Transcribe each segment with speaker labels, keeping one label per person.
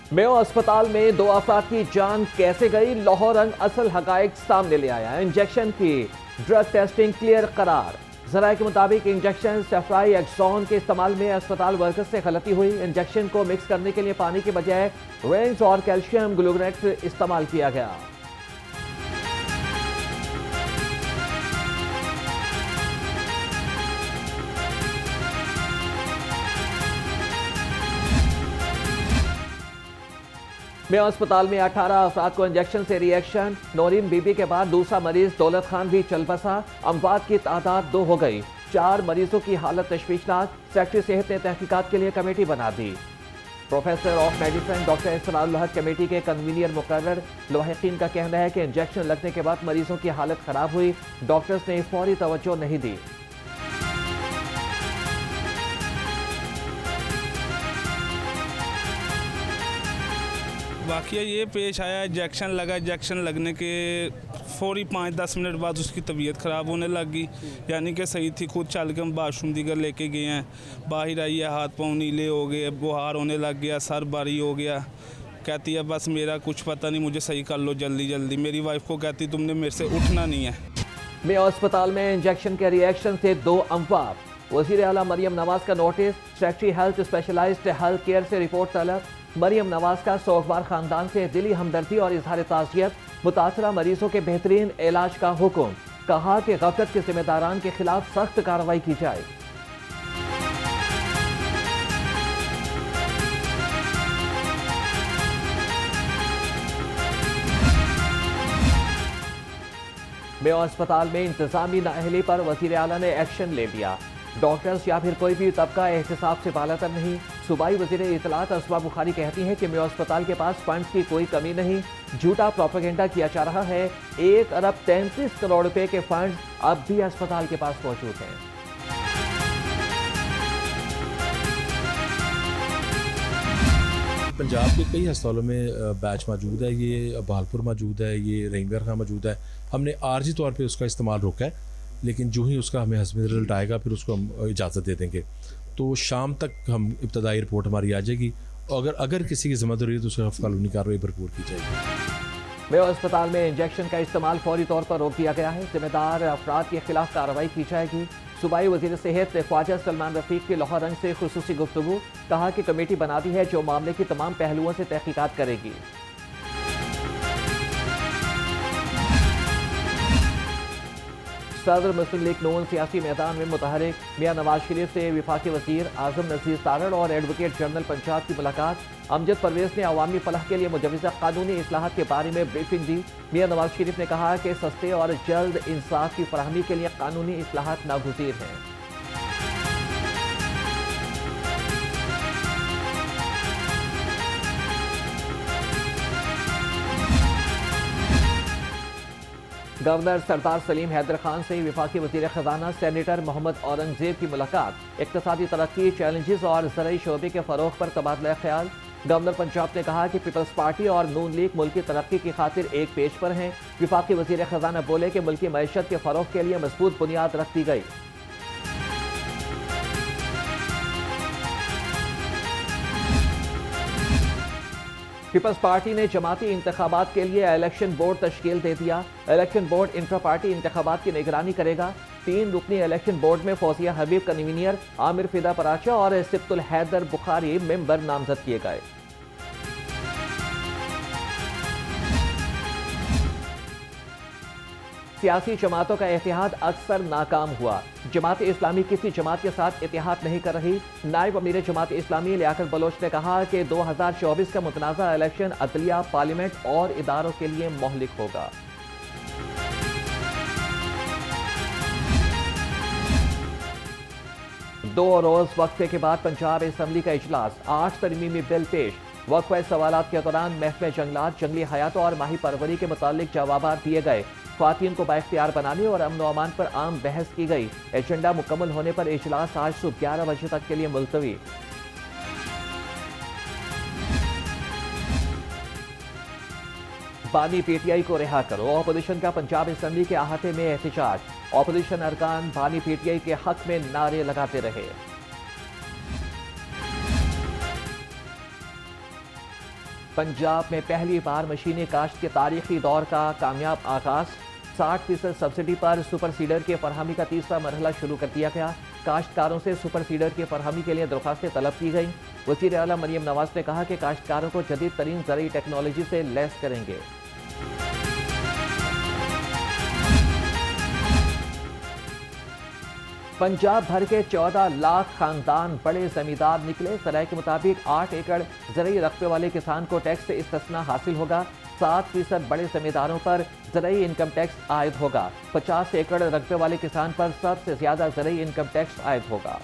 Speaker 1: Mayo अस्पताल में 2 अफराद की जान कैसे गई, लाहौर रंग असल हकायक सामने ले आया। इंजेक्शन की ड्रग टेस्टिंग क्लियर करार। जराये के मुताबिक इंजेक्शन सेफ्राई एक्सॉन के इस्तेमाल में अस्पताल वर्कर्स से गलती हुई। इंजेक्शन को मिक्स करने के लिए पानी के बजाय रेंज और कैल्शियम ग्लूकोनेट इस्तेमाल किया गया। मेयो अस्पताल में 18 अफराद को इंजेक्शन से रिएक्शन। नौरीन बीबी के बाद दूसरा मरीज दौलत खान भी चल बसा। अमवात की तादाद 2 हो गई। 4 मरीजों की हालत तशवीशनाक। सेक्रेटरी सेहत ने तहकीकात के लिए कमेटी बना दी। Professor of medicine doctor Israrul हक कमेटी के कन्वीनियर मुकर्रर। लवाहिकीन का कहना है कि इंजेक्शन लगने के बाद मरीजों की हालत खराब हुई। डॉक्टर्स ने फौरी तवज्जो नहीं दी।
Speaker 2: वाकया ये पेश आया, इंजेक्शन लगा। इंजेक्शन लगने के फौरी 5-10 मिनट बाद उसकी तबीयत ख़राब होने लग गई। यानी कि सही थी, खुद चल के हम बाथरूम दीगर लेके गए हैं। बाहर आई है, हाथ पाँव नीले हो गए, बुखार होने लग गया, सर भारी हो गया। कहती है बस मेरा कुछ पता नहीं, मुझे सही कर लो जल्दी जल्दी। मेरी वाइफ को कहती तुमने मेरे से उठना नहीं है।
Speaker 1: मेयो अस्पताल में इंजेक्शन के रिएक्शन से 2 अमवात। वज़ीर आला मरियम नवाज का notice. Secretary health specialized health care से रिपोर्ट तलब। मरियम नवाज का सोगवार खानदान से दिली हमदर्दी और इजहार ताज़ियत। मुतासरा मरीजों के बेहतरीन इलाज का हुक्म। कहा कि गफलत के जिम्मेदारान के खिलाफ सख्त कार्रवाई की जाए। मेयो अस्पताल में इंतजामी नाअहली पर वज़ीर आला ने एक्शन ले लिया। डॉक्टर्स या फिर कोई भी तबका एहतिसाब से बालातर नहीं। सूबाई वज़ीर इत्तलात असमा बुखारी कहती हैं कि मेयो अस्पताल के पास फंड्स की कोई कमी नहीं। झूठा प्रोपेगेंडा किया जा रहा है। 1 अरब 33 करोड़ रुपए के फंड्स अब भी अस्पताल के पास मौजूद हैं।
Speaker 3: पंजाब के कई अस्पतालों में बैच मौजूद है, ये बहालपुर मौजूद है, ये रेंगर खां मौजूद है। हमने आर्जी तौर पे उसका इस्तेमाल रोका है, लेकिन जो ही उसका हमें हस्बी रिजल्ट आएगा फिर उसको हम इजाज़त दे देंगे। तो शाम तक हम इब्तदाई रिपोर्ट हमारी आ जाएगी। अगर किसी की ज़िम्मेदारी है तो उसके खिलाफ कानूनी कार्रवाई भरपूर की जाएगी।
Speaker 1: मेयो अस्पताल में इंजेक्शन का इस्तेमाल फौरी तौर पर रोक दिया गया है। जिम्मेदार अफराद के खिलाफ कार्रवाई की जाएगी। सूबाई वज़ीर सेहत ख्वाजा सलमान रफीक की लाहौर रंग से खुसूसी गुफ्तगू। कहा कि कमेटी बना दी है जो मामले की तमाम पहलुओं से तहकीकात करेगी। सदर मुस्लिम लीग नून सियासी मैदान में मुतहरिक। मियां नवाज शरीफ से वफाकी वज़ीर आज़म नज़ीर तारड़ और एडवोकेट जनरल पंजाब की मुलाकात। अमजद परवेज़ ने अवामी फलाह के लिए मुजवज़ा कानूनी इस्लाहात के बारे में ब्रीफिंग दी। मियां नवाज शरीफ ने कहा कि सस्ते और जल्द इंसाफ की फराहमी के लिए कानूनी इस्लाहात नागुज़ीर हैं। गवर्नर सरदार सलीम हैदर खान से वफाकी वज़ीर ख़जाना सेनेटर मोहम्मद औरंगजेब की मुलाकात। इक़्तिसादी तरक्की, चैलेंजेस और ज़रई शोबे के फ़रोग़ पर तबादला ख्याल। गवर्नर पंजाब ने कहा कि पीपल्स पार्टी और नून लीग मुल्क की तरक्की की खातिर एक पेज पर हैं। वफाकी वज़ीर ख़जाना बोले कि मुल्क की मईशत के फ़रोग़ के लिए मजबूत बुनियाद रख दी गई। पीपल्स पार्टी ने जमाती इंतखाबात के लिए इलेक्शन बोर्ड तश्कील दे दिया। इलेक्शन बोर्ड इंट्रा पार्टी इंतखाबात की निगरानी करेगा। 3 रुकनी इलेक्शन बोर्ड में फौजिया हबीब कन्वीनियर, आमिर फिदा पराचा और सिब्तुल हैदर बुखारी मेंबर नामजद किए गए। सियासी जमातों का इत्तेहाद अक्सर नाकाम हुआ। जमात इस्लामी किसी जमात के साथ इत्तेहाद नहीं कर रही। नायब अमीर जमात इस्लामी लियाकत बलोच ने कहा कि 2024 का मुतनाज़ा इलेक्शन अदलिया, पार्लियामेंट और इदारों के लिए मोहलिक होगा। दो रोज वक्फे के बाद पंजाब असम्बली का इजलास। 8 तरमीमी बिल पेश। वक्फे सवालात के दौरान महकमे जंगलात, जंगली हयात और माही परवरी के मुतालिक जवाब दिए गए। ख्वातीन को बाइख्तियार बनाने और अमन व अमान पर आम बहस की गई। एजेंडा मुकम्मल होने पर इजलास आज सुबह 11 बजे तक के लिए मुलतवी। बानी पीटीआई को रिहा करो। ऑपोजिशन का पंजाब असम्बली के अहाते में एहतजाज। ऑपोजिशन अरकान बानी पीटीआई के हक में नारे लगाते रहे। पंजाब में पहली बार मशीनी काश्त के तारीखी दौर का कामयाब आगाज। 60% सब्सिडी पर सुपर सीडर के फरहमी का तीसरा मरहला शुरू कर दिया गया। काश्तकारों से सुपर सीडर की फरहमी के लिए दरख्वास्तें तलब की गई। वज़ीर आला मरियम नवाज ने कहा कि काश्तकारों को जदीद तरीन ज़रूरी टेक्नोलॉजी से लैस करेंगे। पंजाब भर के 14 लाख खानदान बड़े जमींदार निकले। सराय के मुताबिक 8 एकड़ ज़रूरी रकबे वाले किसान को टैक्स से इस्तिस्ना हासिल होगा। 7% बड़े जमींदारों पर ज़रूरी इनकम टैक्स आयद होगा। 50 एकड़ रकबे वाले किसान पर सबसे ज्यादा ज़रूरी इनकम टैक्स आयद होगा।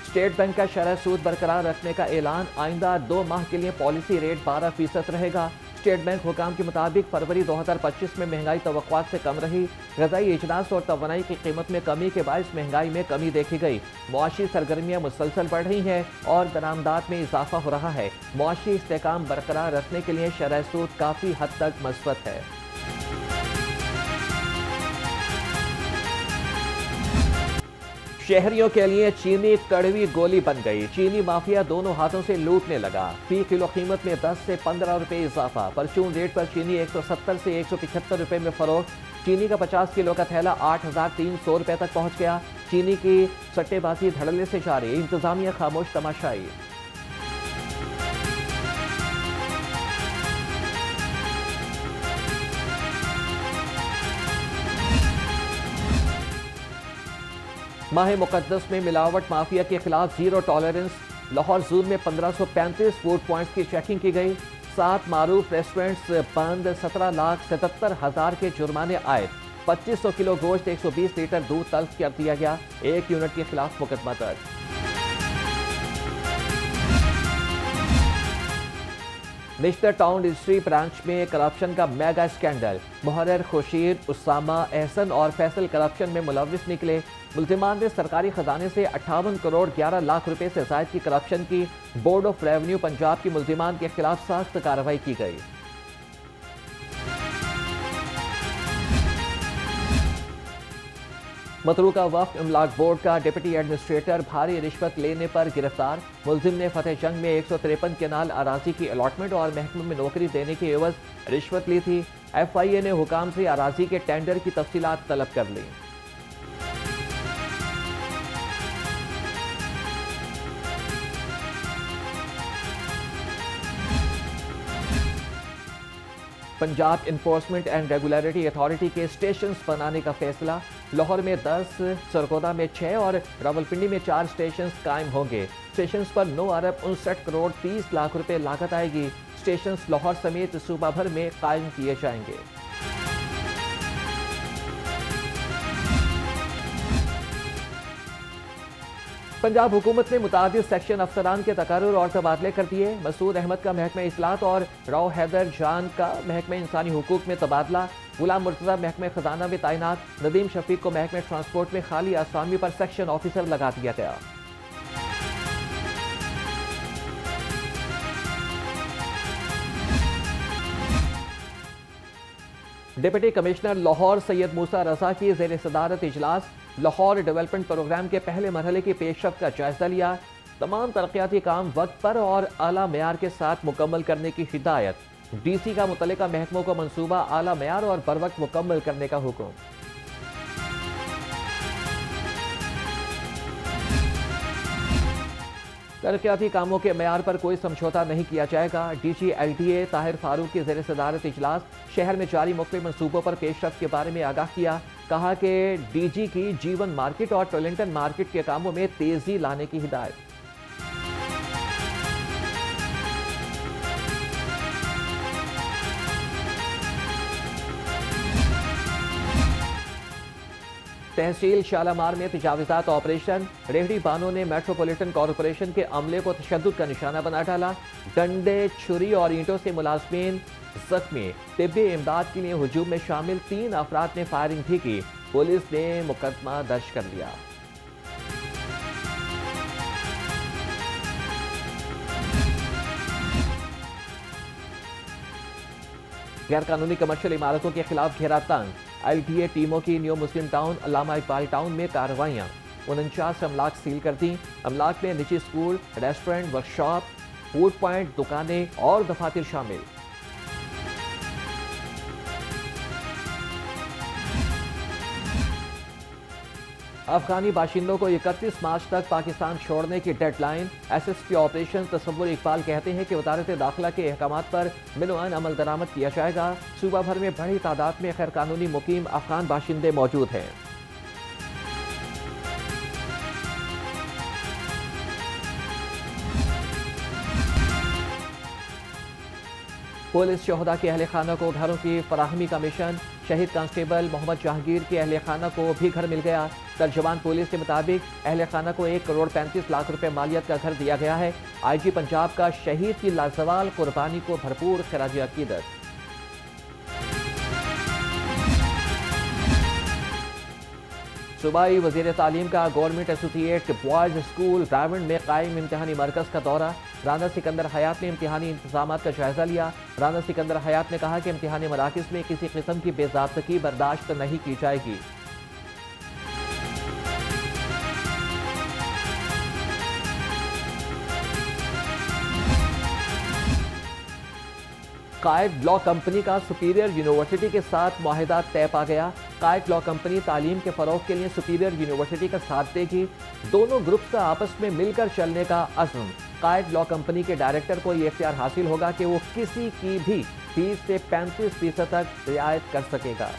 Speaker 1: स्टेट बैंक का शरह सूद बरकरार रखने का ऐलान। आइंदा 2 माह के लिए पॉलिसी रेट 12% रहेगा। स्टेट बैंक हुकाम के मुताबिक फरवरी 2025 में महंगाई तवक्कुआत से कम रही। ग़िज़ाई अजनास और तवानाई की कीमत में कमी के बायस महंगाई में कमी देखी गई। मुआशी सरगर्मियाँ मुसलसल बढ़ रही हैं और दरामदात में इजाफा हो रहा है। मुआशी इस्तेकाम बरकरार रखने के लिए शरह सूद काफ़ी हद तक मस्बत है। शहरियों के लिए चीनी कड़वी गोली बन गई। चीनी माफिया दोनों हाथों से लूटने लगा। फी किलो कीमत में 10 से 15 रुपए इजाफा। परचून रेट पर चीनी 170 से 175 रुपए में फरोख्त। चीनी का 50 किलो का थैला 8,300 रुपए तक पहुंच गया। चीनी की सट्टेबाजी धड़ल्ले से जारी। इंतजामिया खामोश तमाशाई। माह मुकद्दस में मिलावट माफिया के खिलाफ जीरो टॉलरेंस। लाहौर जून में 1535 फूड पॉइंट्स की चेकिंग की गई। 7 मारूफ रेस्टोरेंट्स बंद। 17,77,000 के जुर्माने आए। 2500 किलो गोश्त 120 लीटर दूध तल्फ कर दिया गया। 1 यूनिट के खिलाफ मुकदमा दर्ज। निश्तर टाउन रजिस्ट्री ब्रांच में करप्शन का मेगा स्कैंडल। मुहर्रर, खुर्शीद, उसामा, एहसन और फैसल करप्शन में मुलविस निकले। मुल्जिमान ने सरकारी खजाने से 58 करोड़ 11 लाख रुपए से जायद की करप्शन की। बोर्ड ऑफ रेवेन्यू पंजाब की मुल्जिमान के खिलाफ सख्त कार्रवाई की गई। मतरूका वक्फ इमलाक बोर्ड का डिप्टी एडमिनिस्ट्रेटर भारी रिश्वत लेने पर गिरफ्तार। मुलजिम ने फतेह जंग में 153 केनाल अराजी की अलॉटमेंट और महकमे में नौकरी देने की एवज रिश्वत ली थी। FIA ने हुकाम से अराजी के टेंडर की तफसीलात तलब कर ली। Punjab enforcement and regulatory authority के स्टेशंस बनाने का फैसला। लाहौर में 10, सरगोदा में 6 और रावलपिंडी में 4 स्टेशंस कायम होंगे। स्टेशंस पर 9 अरब 59 करोड़ 30 लाख रुपए लागत आएगी। स्टेशंस लाहौर समेत सूबा भर में कायम किए जाएंगे। पंजाब हुकूमत ने मुतादिद सेक्शन अफसरान के तकर्रुर और तबादले कर दिए। मसूद अहमद का महकमा इस्लात और राव हैदर जान का महकमा इंसानी हुकूक में तबादला। गुलाम मुर्तज़ा महकमा खजाना में तैनात। नदीम शफीक को महकमा ट्रांसपोर्ट में खाली आसामी पर सेक्शन ऑफिसर लगा दिया गया। डिप्टी कमिश्नर लाहौर सैयद मूसा रजा की ज़ेर सदारत इजलास। लाहौर डेवलपमेंट प्रोग्राम के पहले मरहले की पेशरफ्त का जायजा लिया। तमाम तरक्याती काम वक्त पर और आला मेयार के साथ मुकम्मल करने की हिदायत। DC का मुतल्लिका महकमों को मंसूबा आला मेयार और बर वक्त मुकम्मल करने का हुक्म। तरक्याती कामों के मेयार पर कोई समझौता नहीं किया जाएगा। DG LDA ताहिर फारूक की ज़ेर सदारत इजलास। शहर में जारी मुख्तलिफ मनसूबों पर पेशरफ्त के बारे में आगाह किया। कहा कि DG की G1 मार्केट और टोलिंटन मार्केट के कामों में तेजी लाने की हिदायत। तहसील शालामार में तजावीज़ात ऑपरेशन। रेहड़ी बानों ने मेट्रोपॉलिटन कॉरपोरेशन के अमले को तशद्दुद का निशाना बना डाला। डंडे, छुरी और ईंटों से मुलाजमीन जख्मी। तिब्बी इमदाद के लिए हुजूम में शामिल 3 अफराद ने फायरिंग भी की। पुलिस ने मुकदमा दर्ज कर लिया। गैर कानूनी कमर्शियल इमारतों के खिलाफ घेरा तंग। LDA टीमों की न्यू मुस्लिम टाउन, अल्लामा इकबाल टाउन में कार्रवाइयां। 49 अमलाक सील कर दी। अमलाक में निजी school, restaurant, workshop, food point, दुकानें और दफातर शामिल। अफगानी बाशिंदों को 31 मार्च तक पाकिस्तान छोड़ने की डेडलाइन। SSP ऑपरेशन तसव्वुर इकबाल कहते हैं कि वजारत दाखिला के अहकामात पर मिनवान अमल दरामद किया जाएगा। सूबा भर में बड़ी तादाद में गैर कानूनी मुकीम अफगान बाशिंदे मौजूद हैं। पुलिस शोहदा के अहल खाना को घरों की फराहमी का मिशन। शहीद कांस्टेबल मोहम्मद जहांगीर के अहल खाना को भी घर मिल गया। तर्जुमान पुलिस के मुताबिक अहल खाना को 1 करोड़ 35 लाख रुपए मालियत का घर दिया गया है। IG पंजाब का शहीद की लाजवाल कुर्बानी को भरपूर खराज अकीदत। सूबाई वजीर तालीम का गवर्नमेंट एसोसिएट बॉयज स्कूल रावण में कायम इम्तिहानी मरकज का दौरा। राना सिकंदर हयात ने इम्तिहानी इंतजाम का जायजा लिया। राना सिकंदर हयात ने कहा कि इम्तिहानी मराकज में किसी किस्म की बेज़ाब्तगी बर्दाश्त नहीं की जाएगी। कायद लॉ कंपनी का सुपीरियर यूनिवर्सिटी के साथ मुआहिदा तय पा गया। कायद लॉ कंपनी तालीम के फरोग के लिए सुपीरियर यूनिवर्सिटी का साथ देगी। दोनों ग्रुप्स का आपस में मिलकर चलने का अज़्म। कायद लॉ कंपनी के डायरेक्टर को यह इख्तियार हासिल होगा कि वो किसी की भी फीस से 35% तक रियायत कर सकेगा।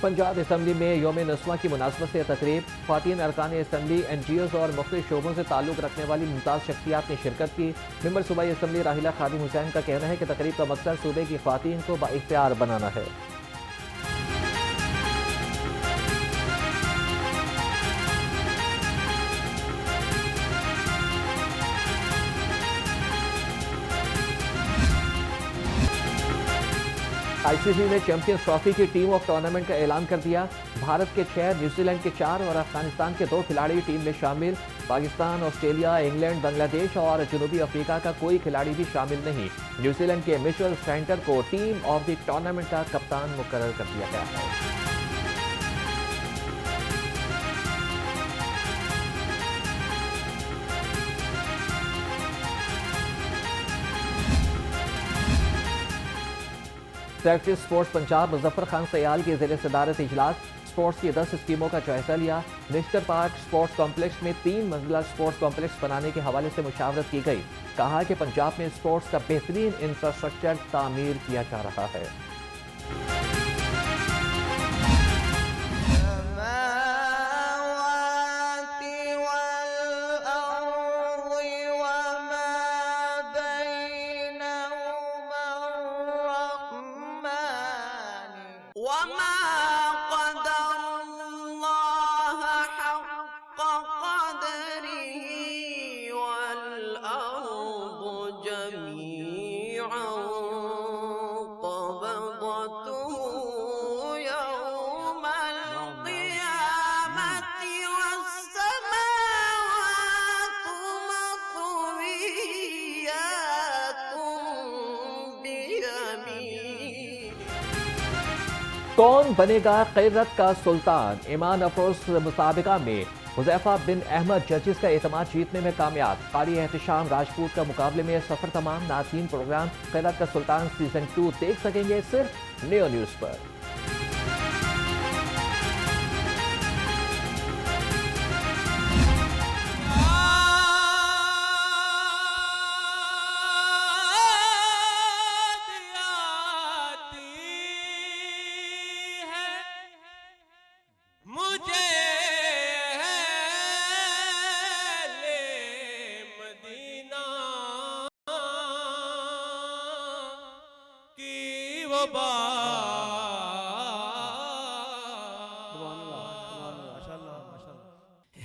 Speaker 1: पंजाब असम्बली में यौम नस्वा की मुनासबत से तकरीब। ख्वातीन अरकान असम्बली, NGOs और मुख्तलिफ शोबों से ताल्लुक़ रखने वाली मुमताज़ शख्सियात ने शिरकत की। मेंबर सूबाई असम्बली राहिला खादिम हुसैन का कहना है कि तकरीब का मकसद सूबे की ख्वातीन को बाइख्तियार बनाना है। ICC ने चैंपियंस ट्रॉफी की टीम ऑफ टूर्नामेंट का ऐलान कर दिया। भारत के 6, न्यूजीलैंड के 4 और अफगानिस्तान के 2 खिलाड़ी टीम में शामिल। पाकिस्तान, ऑस्ट्रेलिया, इंग्लैंड, बांग्लादेश और जनूबी अफ्रीका का कोई खिलाड़ी भी शामिल नहीं। न्यूजीलैंड के मिचेल स्टैंटर को टीम ऑफ द टूर्नामेंट का कप्तान मुकर्रर कर दिया गया है। सेक्रेटरी स्पोर्ट्स पंजाब मुजफ्फर खान सयाल की ज़ेर सदारत इजलास। स्पोर्ट्स की 10 स्कीमों का जायजा लिया। मिस्टर पार्क स्पोर्ट्स कॉम्प्लेक्स में 3 मंजिला स्पोर्ट्स कॉम्प्लेक्स बनाने के हवाले से मुशावरत की गई। कहा कि पंजाब में स्पोर्ट्स का बेहतरीन इंफ्रास्ट्रक्चर तामीर किया जा रहा है। कौन बनेगा क़ैरत का सुल्तान? ईमान अफरोज मुसाबिका में हुज़ैफा बिन अहमद जजेस का एतमाद जीतने में कामयाब। कारी एहतशाम राजपूत का मुकाबले में सफर तमाम। नाज़रीन प्रोग्राम क़ैरत का सुल्तान सीजन 2 देख सकेंगे सिर्फ नियो न्यूज़ पर।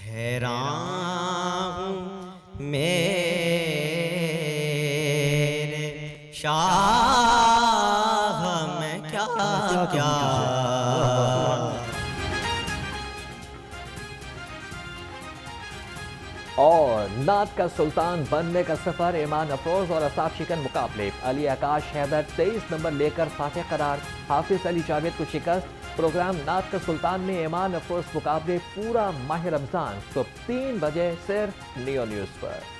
Speaker 4: हैरान हूँ मेरे शाह मैं क्या क्या
Speaker 1: और नात का सुल्तान बनने का सफर, ईमान अफरोज और असाफ शिकन मुकाबले। अली आकाश हैदर 23 नंबर लेकर फातह करार, हाफिज अली जावेद को शिकस्त। प्रोग्राम नात का सुल्तान में ईमान अफरोज मुकाबले पूरा माह रमजान सुबह 3 बजे सिर्फ नियो न्यूज़ पर।